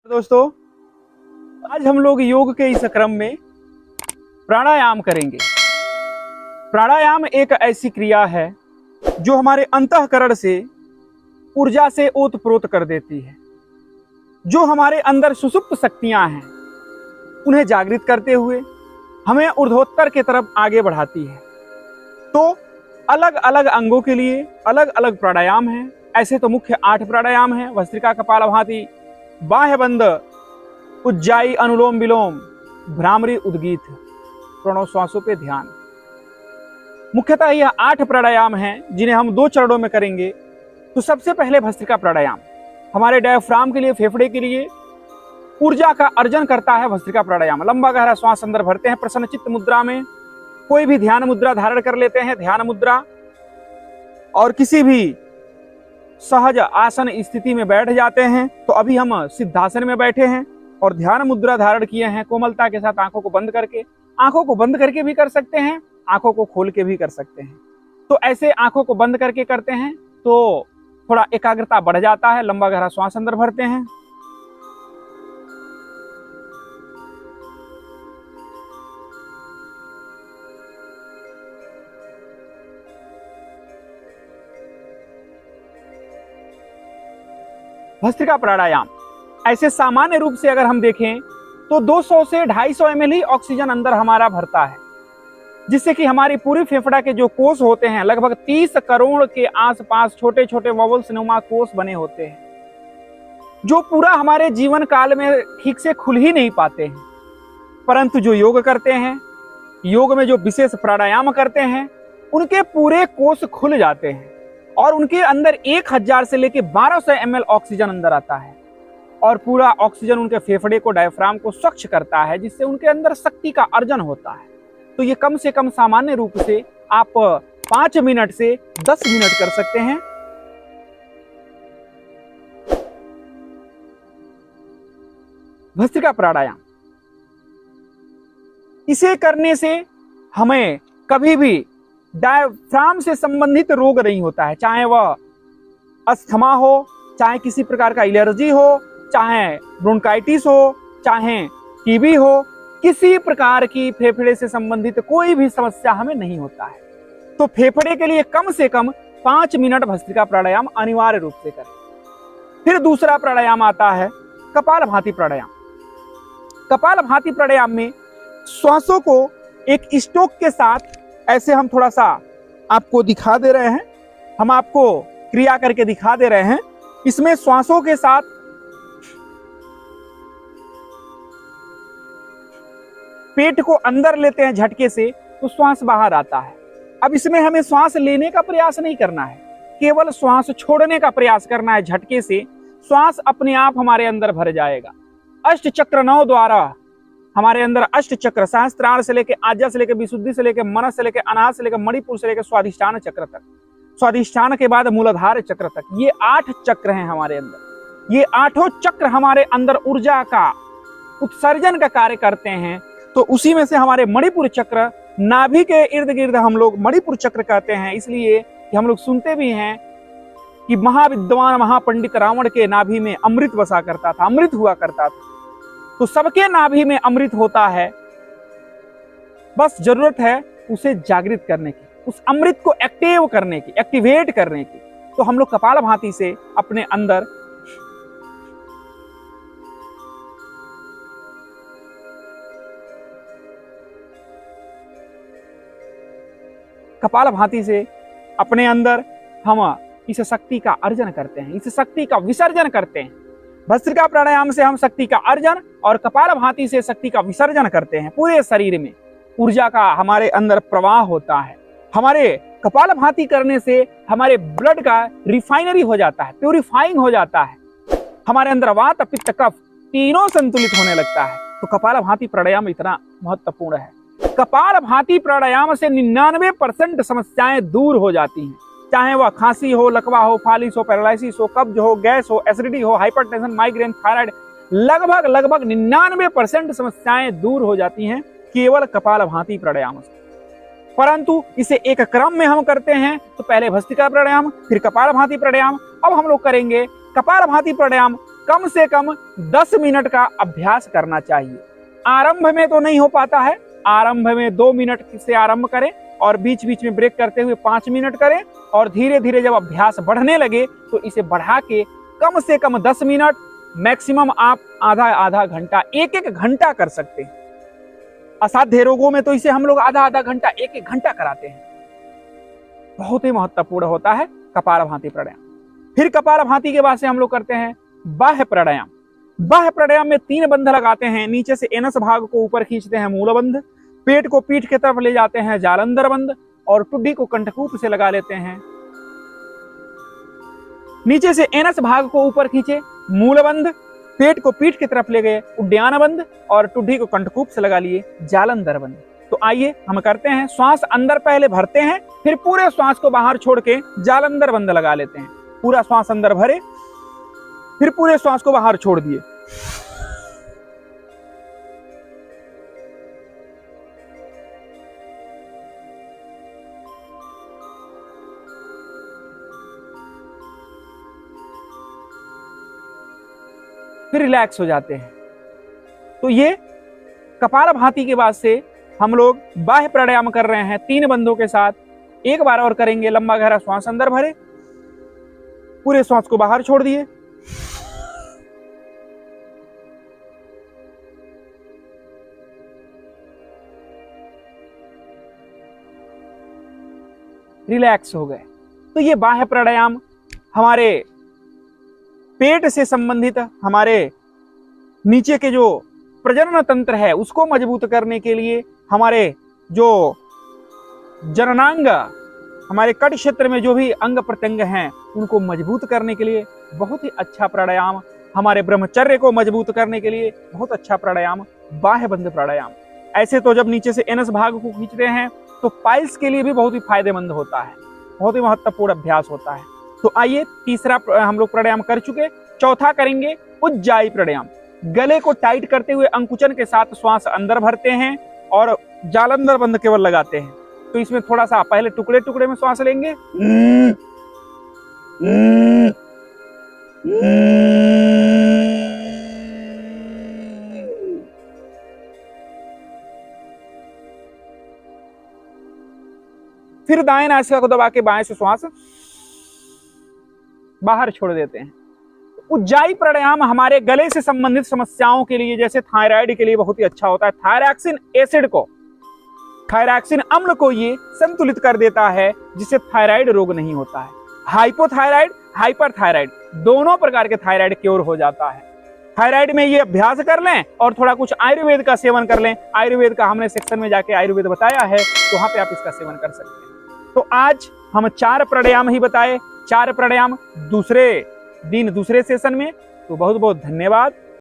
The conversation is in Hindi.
दोस्तों, आज हम लोग योग के इस क्रम में प्राणायाम करेंगे। प्राणायाम एक ऐसी क्रिया है जो हमारे अंतःकरण से ऊर्जा से ओतप्रोत कर देती है। जो हमारे अंदर सुषुप्त शक्तियां हैं उन्हें जागृत करते हुए हमें ऊर्ध्वोत्तर की तरफ आगे बढ़ाती है। तो अलग अलग अंगों के लिए अलग अलग प्राणायाम हैं। ऐसे तो मुख्य 8 प्राणायाम हैं: भस्त्रिका, कपालभाति, बाह्य बंद, उज्जाई, अनुलोम विलोम, भ्रामरी, उद्गीत, प्रणव श्वासों पे ध्यान। मुख्यतः यह 8 प्राणायाम हैं जिन्हें हम 2 चरणों में करेंगे। तो सबसे पहले भस्त्रिका प्राणायाम हमारे डायफ्राम के लिए, फेफड़े के लिए ऊर्जा का अर्जन करता है। भस्त्रिका प्राणायाम लंबा गहरा श्वास अंदर भरते हैं, प्रसन्न चित्त मुद्रा में कोई भी ध्यान मुद्रा धारण कर लेते हैं, ध्यान मुद्रा, और किसी भी सहज आसन स्थिति में बैठ जाते हैं। तो अभी हम सिद्धासन में बैठे हैं और ध्यान मुद्रा धारण किए हैं। कोमलता के साथ आंखों को बंद करके भी कर सकते हैं, आंखों को खोल के भी कर सकते हैं। तो ऐसे आंखों को बंद करके करते हैं तो थोड़ा एकाग्रता बढ़ जाता है। लंबा गहरा श्वास अंदर भरते हैं, भस्त्रिका प्राणायाम ऐसे सामान्य रूप से अगर हम देखें तो 200 से 250 ml ही ऑक्सीजन अंदर हमारा भरता है, जिससे कि हमारी पूरी फेफड़ा के जो कोष होते हैं लगभग 30 करोड़ के आसपास छोटे छोटे वॉवल्स नुमा कोष बने होते हैं, जो पूरा हमारे जीवन काल में ठीक से खुल ही नहीं पाते हैं। परंतु जो योग करते हैं, योग में जो विशेष प्राणायाम करते हैं, उनके पूरे कोष खुल जाते हैं और उनके अंदर 1000 से लेकर 1200 ml ऑक्सीजन अंदर आता है और पूरा ऑक्सीजन उनके फेफड़े को, डायफ्राम को स्वच्छ करता है, जिससे उनके अंदर शक्ति का अर्जन होता है। तो ये कम से कम सामान्य रूप से आप 5 मिनट से 10 मिनट कर सकते हैं। भस्त्रिका प्राणायाम, इसे करने से हमें कभी भी डायफ्राम से संबंधित रोग नहीं होता है, चाहे वह अस्थमा हो, चाहे किसी प्रकार का एलर्जी हो, चाहे ब्रोंकाइटिस हो, चाहे टीबी हो, किसी प्रकार की फेफड़े से संबंधित कोई भी समस्या हमें नहीं होता है। तो फेफड़े के लिए कम से कम 5 मिनट भस्त्रिका प्राणायाम अनिवार्य रूप से करें। फिर दूसरा प्राणायाम आता है कपालभाति प्राणायाम। कपालभाति प्राणायाम में श्वासों को एक स्ट्रोक के साथ ऐसे हम थोड़ा सा आपको दिखा दे रहे हैं, हम आपको क्रिया करके दिखा दे रहे हैं। इसमें श्वासों के साथ पेट को अंदर लेते हैं झटके से तो श्वास बाहर आता है। अब इसमें हमें श्वास लेने का प्रयास नहीं करना है, केवल श्वास छोड़ने का प्रयास करना है। झटके से श्वास अपने आप हमारे अंदर भर जाएगा। अष्ट चक्र 9 द्वारा हमारे अंदर अष्ट चक्र, सहस्त्रार से लेकर आज्ञा से लेकर विशुद्धि से लेकर मनस से लेकर अनाहत से लेकर मणिपुर से लेकर स्वाधिष्ठान चक्र तक, स्वाधिष्ठान के बाद मूलाधार चक्र तक, ये 8 चक्र हैं हमारे अंदर। ये 8 चक्र हमारे अंदर ऊर्जा का उत्सर्जन का कार्य करते हैं। तो उसी में से हमारे मणिपुर चक्र, नाभि के इर्द गिर्द हम लोग मणिपुर चक्र कहते हैं, इसलिए कि हम लोग सुनते भी हैं कि महाविद्वान महापंडित रावण के नाभि में अमृत बसा करता था, अमृत हुआ करता था। तो सबके नाभि में अमृत होता है, बस जरूरत है उसे जागृत करने की, उस अमृत को एक्टिव करने की, एक्टिवेट करने की। तो हम लोग कपालभाति से अपने अंदर हम इस शक्ति का अर्जन करते हैं, इस शक्ति का विसर्जन करते हैं। भस्त्रिका प्राणायाम से हम शक्ति का अर्जन और कपालभाति से शक्ति का विसर्जन करते हैं। पूरे शरीर में ऊर्जा का हमारे अंदर प्रवाह होता है। हमारे कपालभाति करने से हमारे ब्लड का रिफाइनरी हो जाता है, प्यूरिफाइंग हो जाता है। हमारे अंदर वात, पित्त, कफ तीनों संतुलित होने लगता है। तो कपालभाति प्राणायाम इतना महत्वपूर्ण है। कपालभाति प्राणायाम से 99% समस्याएं दूर हो जाती हैं, चाहे वह खांसी हो, लकवा हो, फालिस हो, पैरालिसिस हो, कब्ज हो, गैस हो, एसिडिटी हो, हाइपरटेंशन, माइग्रेन, थायराइड, लगभग 99% समस्याएं दूर हो जाती हैं केवल कपालभाति प्राणायाम से। परंतु इसे एक क्रम में हम करते हैं, तो पहले भस्त्रिका प्राणायाम, फिर कपालभाति प्राणायाम। अब हम लोग करेंगे कपालभाति प्राणायाम कम से कम 10 मिनट का अभ्यास करना चाहिए। आरंभ में तो नहीं हो पाता है, आरंभ में 2 मिनट से आरंभ करें और बीच बीच में ब्रेक करते हुए 5 मिनट करें, और धीरे धीरे जब अभ्यास बढ़ने लगे तो इसे बढ़ा के कम से कम 10 मिनट, मैक्सिमम आप आधा घंटा, एक घंटा कर सकते हैं। असाध्य रोगों में तो इसे हम लोग आधा घंटा, एक घंटा कराते हैं। बहुत ही महत्वपूर्ण होता है कपालभाति प्राणायाम। फिर कपालभाति के बाद से हम लोग करते हैं बाह्य प्राणायाम। बाह्य प्राणायाम में 3 बंध लगाते हैं। नीचे से एनस भाग को ऊपर खींचते हैं मूलबंध, पेट को पीठ की तरफ ले जाते हैं जालंधर बंध, और टुड्डी को कंठकूप से लगा लेते हैं। नीचे से एनस भाग को ऊपर खींचे मूलबंध, पेट को पीठ की तरफ ले गए उड्डयन बंध, और टुड्डी को कंठकूप से लगा लिए जालंधर बंध। तो आइए हम करते हैं। श्वास अंदर पहले भरते हैं, फिर पूरे श्वास को बाहर छोड़ के जालंधर बंध लगा लेते हैं। पूरा श्वास अंदर भरे, फिर पूरे श्वास को बाहर छोड़ दिए। फिर रिलैक्स हो जाते हैं। तो ये कपालभाति के बाद से हम लोग बाह्य प्राणायाम कर रहे हैं 3 बंधों के साथ। एक बार और करेंगे। लंबा गहरा श्वास अंदर भरे, पूरे श्वास को बाहर छोड़ दिए, रिलैक्स हो गए। तो ये बाह्य प्राणायाम हमारे पेट से संबंधित, हमारे नीचे के जो प्रजनन तंत्र है उसको मजबूत करने के लिए, हमारे जो जननांग, हमारे कट क्षेत्र में जो भी अंग प्रत्यंग हैं उनको मजबूत करने के लिए बहुत ही अच्छा प्राणायाम, हमारे ब्रह्मचर्य को मजबूत करने के लिए बहुत अच्छा प्राणायाम बाह्य बंध प्राणायाम। ऐसे तो जब नीचे से एनस भाग को खींचते हैं तो पाइल्स के लिए भी बहुत ही फायदेमंद होता है, बहुत ही महत्वपूर्ण अभ्यास होता है। तो आइए, तीसरा हम लोग प्राणायाम कर चुके, चौथा करेंगे उज्जाई प्राणायाम। गले को टाइट करते हुए अंकुचन के साथ श्वास अंदर भरते हैं और जालंधर बंध केवल लगाते हैं। तो इसमें थोड़ा सा पहले टुकड़े टुकड़े में श्वास लेंगे, फिर दाएं नासिका को दबा के बाएं से श्वास बाहर छोड़ देते हैं। उज्जाई प्राणायाम हमारे गले से संबंधित समस्याओं के लिए, जैसे थायराइड के लिए बहुत ही अच्छा होता है। थायरॉक्सिन एसिड को, थायरॉक्सिन अम्ल को ये संतुलित कर देता है, जिससे थायराइड रोग नहीं होता है। हाइपोथायराइड, हाइपरथायराइड, दोनों प्रकार के थायराइड क्योर हो जाता है। थायराइड में ये अभ्यास कर लें और थोड़ा कुछ आयुर्वेद का सेवन कर लें। आयुर्वेद का हमने सेक्शन में जाके आयुर्वेद बताया है, तो वहां पे आप इसका सेवन कर सकते हैं। तो आज हम 4 प्राणायाम ही बताए, 4 प्राणायाम दूसरे दिन दूसरे सेशन में। तो बहुत बहुत धन्यवाद।